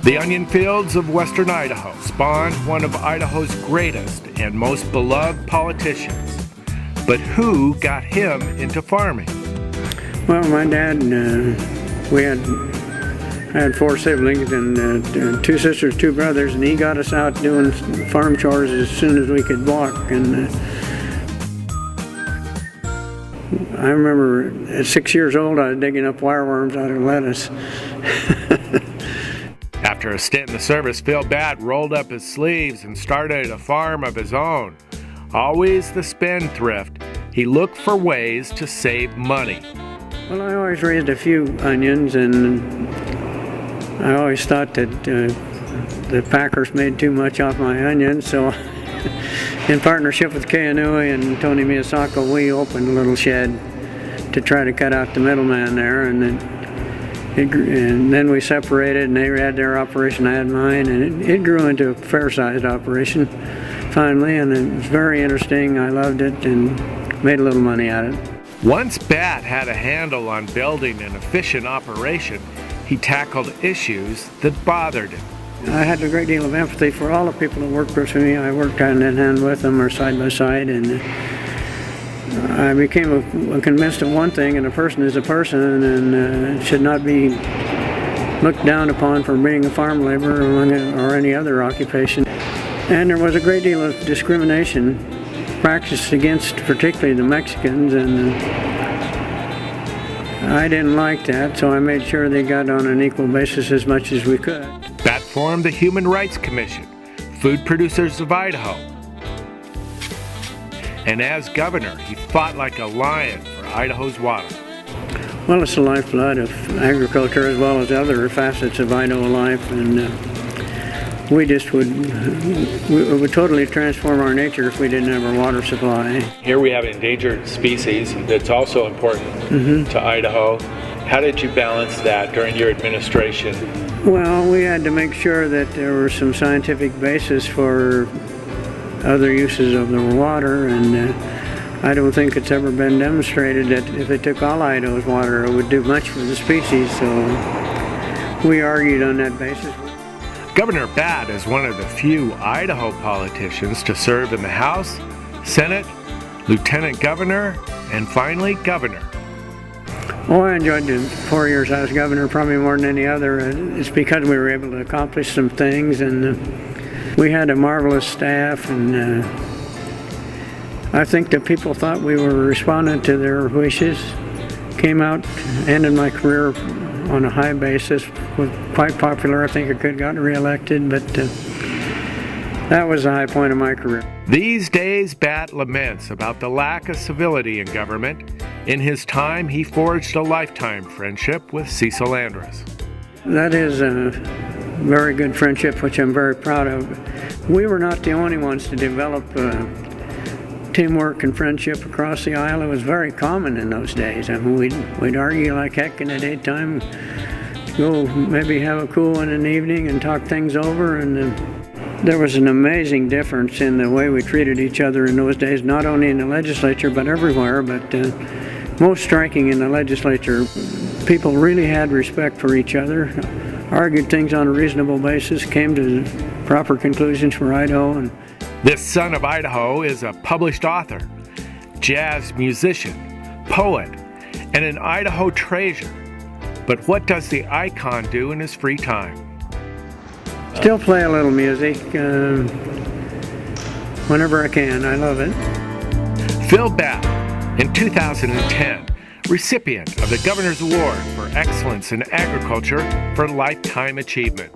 The onion fields of western Idaho spawned one of Idaho's greatest and most beloved politicians. But who got him into farming? Well, my dad, I had 4 siblings and 2 sisters, 2 brothers, and he got us out doing farm chores as soon as we could walk. And I remember at 6 years old, I was digging up wireworms out of lettuce. After a stint in the service, Phil Batt rolled up his sleeves and started a farm of his own. Always the spendthrift, he looked for ways to save money. Well, I always raised a few onions, and I always thought that the packers made too much off my onions, so in partnership with Kayanui and Tony Miyasako, we opened a little shed to try to cut out the middleman there, and then we separated, and they had their operation, I had mine, and it grew into a fair-sized operation finally, and it was very interesting. I loved it and made a little money at it. Once Batt had a handle on building an efficient operation, he tackled issues that bothered him. I had a great deal of empathy for all the people that worked with me. I worked hand in hand with them or side by side, and I became convinced of one thing, and a person is a person and should not be looked down upon for being a farm laborer or any other occupation. And there was a great deal of discrimination practiced against particularly the Mexicans, and I didn't like that, so I made sure they got on an equal basis as much as we could. Batt formed the Human Rights Commission, Food Producers of Idaho. And as governor, he fought like a lion for Idaho's water. Well, it's the lifeblood of agriculture as well as other facets of Idaho life, and we would totally transform our nature if we didn't have our water supply. Here we have an endangered species that's also important to Idaho. How did you balance that during your administration? Well, we had to make sure that there was some scientific basis for other uses of the water, and I don't think it's ever been demonstrated that if it took all Idaho's water, it would do much for the species, so we argued on that basis. Governor Batt is one of the few Idaho politicians to serve in the House, Senate, Lieutenant Governor, and finally, Governor. Oh, I enjoyed the 4 years I was governor probably more than any other. It's because we were able to accomplish some things, and we had a marvelous staff, and I think that people thought we were responding to their wishes. Came out, ended my career on a high basis, was quite popular. I think I could have gotten reelected, but that was the high point of my career. These days, Batt laments about the lack of civility in government. In his time, he forged a lifetime friendship with Cecil Andrus. That is a very good friendship, which I'm very proud of. We were not the only ones to develop teamwork and friendship across the aisle. It was very common in those days. I mean, we'd argue like heck in the daytime, go maybe have a cool one in the evening and talk things over, and there was an amazing difference in the way we treated each other in those days, not only in the legislature but everywhere, but most striking in the legislature, people really had respect for each other, argued things on a reasonable basis, came to proper conclusions for Idaho. And this son of Idaho is a published author, jazz musician, poet, and an Idaho treasure. But what does the icon do in his free time? Still play a little music whenever I can. I love it. Phil Batt, in 2010, recipient of the Governor's Award for Excellence in Agriculture for Lifetime Achievement.